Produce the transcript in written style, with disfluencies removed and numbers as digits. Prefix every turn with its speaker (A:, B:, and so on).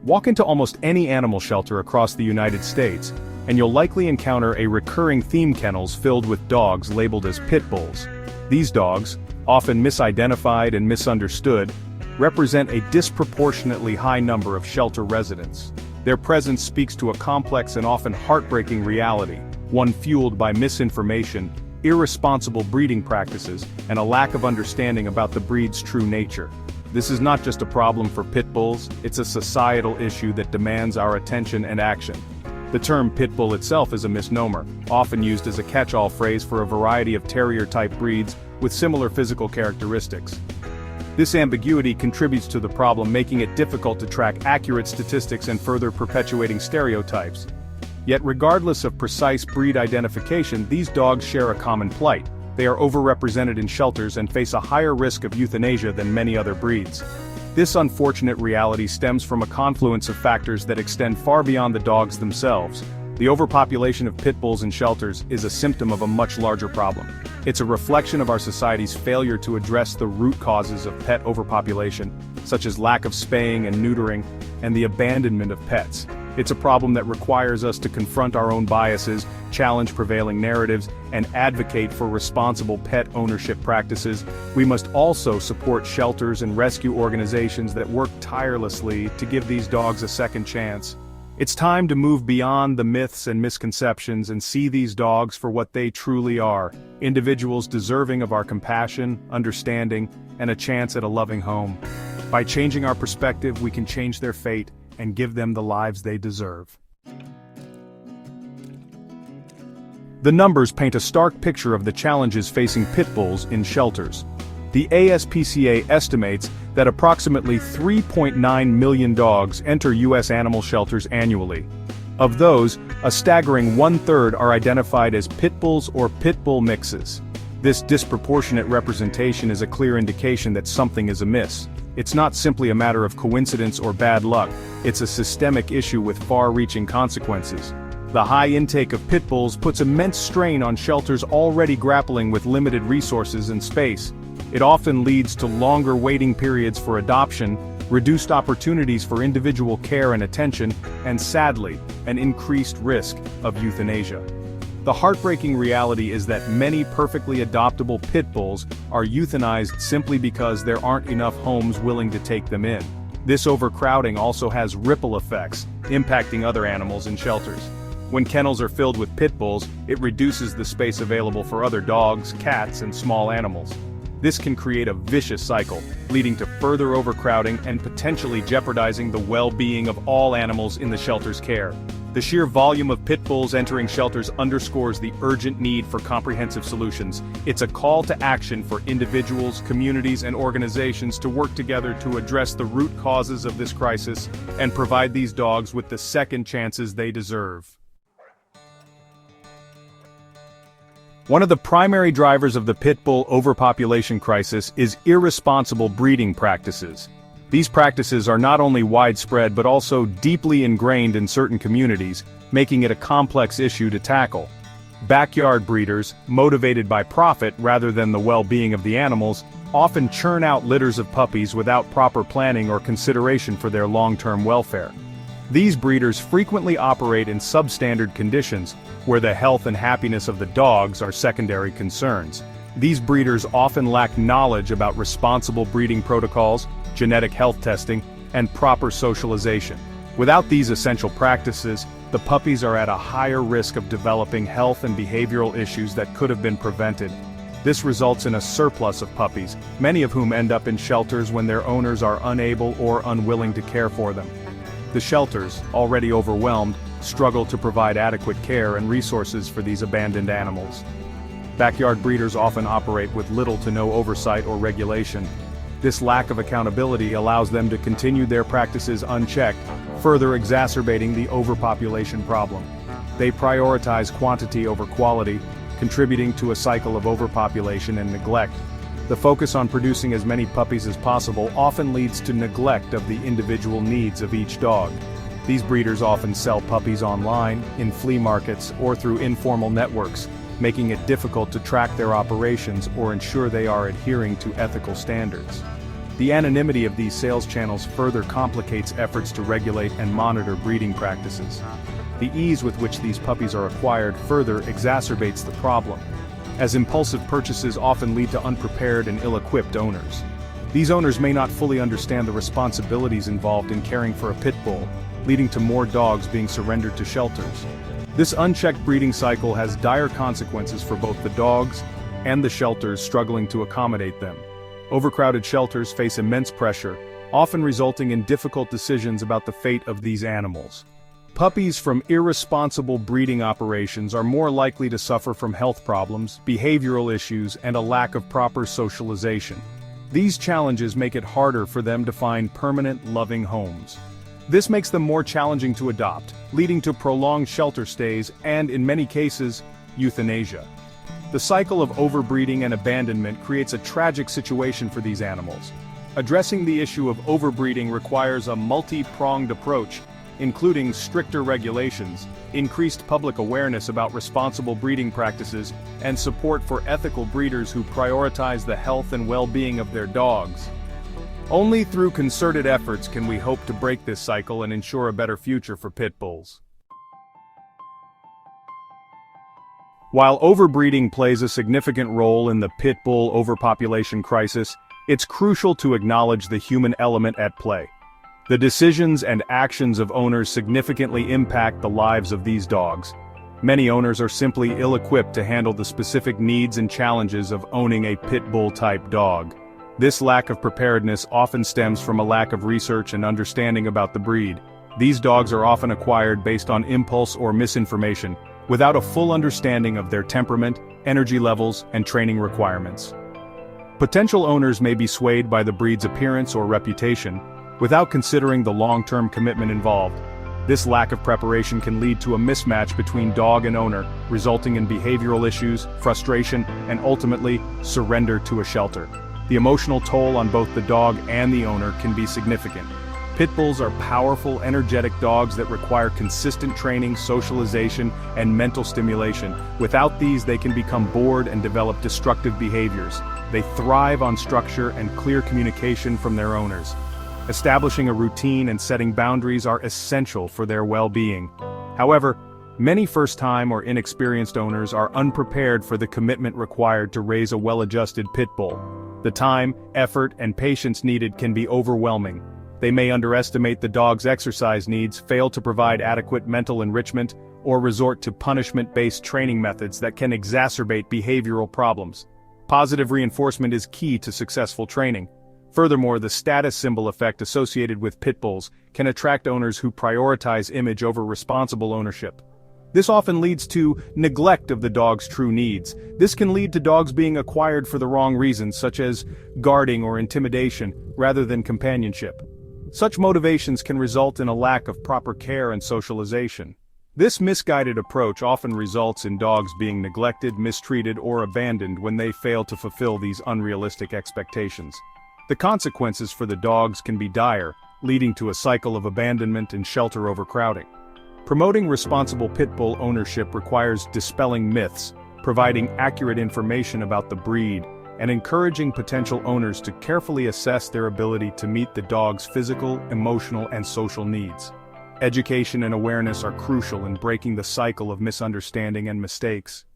A: Walk into almost any animal shelter across the United States, and you'll likely encounter a recurring theme: kennels filled with dogs labeled as pit bulls. These dogs, often misidentified and misunderstood, represent a disproportionately high number of shelter residents. Their presence speaks to a complex and often heartbreaking reality, one fueled by misinformation, irresponsible breeding practices, and a lack of understanding about the breed's true nature. This is not just a problem for pit bulls, it's a societal issue that demands our attention and action. The term pit bull itself is a misnomer, often used as a catch-all phrase for a variety of terrier-type breeds with similar physical characteristics. This ambiguity contributes to the problem, making it difficult to track accurate statistics and further perpetuating stereotypes. Yet regardless of precise breed identification, these dogs share a common plight. They are overrepresented in shelters and face a higher risk of euthanasia than many other breeds. This unfortunate reality stems from a confluence of factors that extend far beyond the dogs themselves. The overpopulation of pit bulls in shelters is a symptom of a much larger problem. It's a reflection of our society's failure to address the root causes of pet overpopulation, such as lack of spaying and neutering, and the abandonment of pets. It's a problem that requires us to confront our own biases, challenge prevailing narratives, and advocate for responsible pet ownership practices. We must also support shelters and rescue organizations that work tirelessly to give these dogs a second chance. It's time to move beyond the myths and misconceptions and see these dogs for what they truly are: individuals deserving of our compassion, understanding, and a chance at a loving home. By changing our perspective, we can change their fate and give them the lives they deserve. The numbers paint a stark picture of the challenges facing pit bulls in shelters. The ASPCA estimates that approximately 3.9 million dogs enter U.S. animal shelters annually. Of those, a staggering 1/3 are identified as pit bulls or pit bull mixes. This disproportionate representation is a clear indication that something is amiss. It's not simply a matter of coincidence or bad luck, it's a systemic issue with far-reaching consequences. The high intake of pit bulls puts immense strain on shelters already grappling with limited resources and space. It often leads to longer waiting periods for adoption, reduced opportunities for individual care and attention, and sadly, an increased risk of euthanasia. The heartbreaking reality is that many perfectly adoptable pit bulls are euthanized simply because there aren't enough homes willing to take them in. This overcrowding also has ripple effects, impacting other animals in shelters. When kennels are filled with pit bulls, it reduces the space available for other dogs, cats, and small animals. This can create a vicious cycle, leading to further overcrowding and potentially jeopardizing the well-being of all animals in the shelter's care. The sheer volume of pit bulls entering shelters underscores the urgent need for comprehensive solutions. It's a call to action for individuals, communities, and organizations to work together to address the root causes of this crisis and provide these dogs with the second chances they deserve. One of the primary drivers of the pit bull overpopulation crisis is irresponsible breeding practices. These practices are not only widespread but also deeply ingrained in certain communities, making it a complex issue to tackle. Backyard breeders, motivated by profit rather than the well-being of the animals, often churn out litters of puppies without proper planning or consideration for their long-term welfare. These breeders frequently operate in substandard conditions, where the health and happiness of the dogs are secondary concerns. These breeders often lack knowledge about responsible breeding protocols, genetic health testing, and proper socialization. Without these essential practices, the puppies are at a higher risk of developing health and behavioral issues that could have been prevented. This results in a surplus of puppies, many of whom end up in shelters when their owners are unable or unwilling to care for them. The shelters, already overwhelmed, struggle to provide adequate care and resources for these abandoned animals. Backyard breeders often operate with little to no oversight or regulation. This lack of accountability allows them to continue their practices unchecked, further exacerbating the overpopulation problem. They prioritize quantity over quality, contributing to a cycle of overpopulation and neglect. The focus on producing as many puppies as possible often leads to neglect of the individual needs of each dog. These breeders often sell puppies online, in flea markets, or through informal networks, making it difficult to track their operations or ensure they are adhering to ethical standards. The anonymity of these sales channels further complicates efforts to regulate and monitor breeding practices. The ease with which these puppies are acquired further exacerbates the problem, as impulsive purchases often lead to unprepared and ill-equipped owners. These owners may not fully understand the responsibilities involved in caring for a pit bull, leading to more dogs being surrendered to shelters. This unchecked breeding cycle has dire consequences for both the dogs and the shelters struggling to accommodate them. Overcrowded shelters face immense pressure, often resulting in difficult decisions about the fate of these animals. Puppies from irresponsible breeding operations are more likely to suffer from health problems, behavioral issues, and a lack of proper socialization. These challenges make it harder for them to find permanent, loving homes. This makes them more challenging to adopt, leading to prolonged shelter stays and, in many cases, euthanasia. The cycle of overbreeding and abandonment creates a tragic situation for these animals. Addressing the issue of overbreeding requires a multi-pronged approach, including stricter regulations, increased public awareness about responsible breeding practices, and support for ethical breeders who prioritize the health and well-being of their dogs. Only through concerted efforts can we hope to break this cycle and ensure a better future for pit bulls. While overbreeding plays a significant role in the pit bull overpopulation crisis, it's crucial to acknowledge the human element at play. The decisions and actions of owners significantly impact the lives of these dogs. Many owners are simply ill-equipped to handle the specific needs and challenges of owning a pit bull-type dog. This lack of preparedness often stems from a lack of research and understanding about the breed. These dogs are often acquired based on impulse or misinformation, without a full understanding of their temperament, energy levels, and training requirements. Potential owners may be swayed by the breed's appearance or reputation, without considering the long-term commitment involved. This lack of preparation can lead to a mismatch between dog and owner, resulting in behavioral issues, frustration, and ultimately, surrender to a shelter. The emotional toll on both the dog and the owner can be significant. Pit bulls are powerful, energetic dogs that require consistent training, socialization, and mental stimulation. Without these, they can become bored and develop destructive behaviors. They thrive on structure and clear communication from their owners. Establishing a routine and setting boundaries are essential for their well-being. However, many first-time or inexperienced owners are unprepared for the commitment required to raise a well-adjusted pit bull. The time, effort, and patience needed can be overwhelming. They may underestimate the dog's exercise needs, fail to provide adequate mental enrichment, or resort to punishment-based training methods that can exacerbate behavioral problems. Positive reinforcement is key to successful training. Furthermore, the status symbol effect associated with pit bulls can attract owners who prioritize image over responsible ownership. This often leads to neglect of the dog's true needs. This can lead to dogs being acquired for the wrong reasons, such as guarding or intimidation, rather than companionship. Such motivations can result in a lack of proper care and socialization. This misguided approach often results in dogs being neglected, mistreated, or abandoned when they fail to fulfill these unrealistic expectations. The consequences for the dogs can be dire, leading to a cycle of abandonment and shelter overcrowding. Promoting responsible pit bull ownership requires dispelling myths, providing accurate information about the breed, and encouraging potential owners to carefully assess their ability to meet the dog's physical, emotional, and social needs. Education and awareness are crucial in breaking the cycle of misunderstanding and mistakes.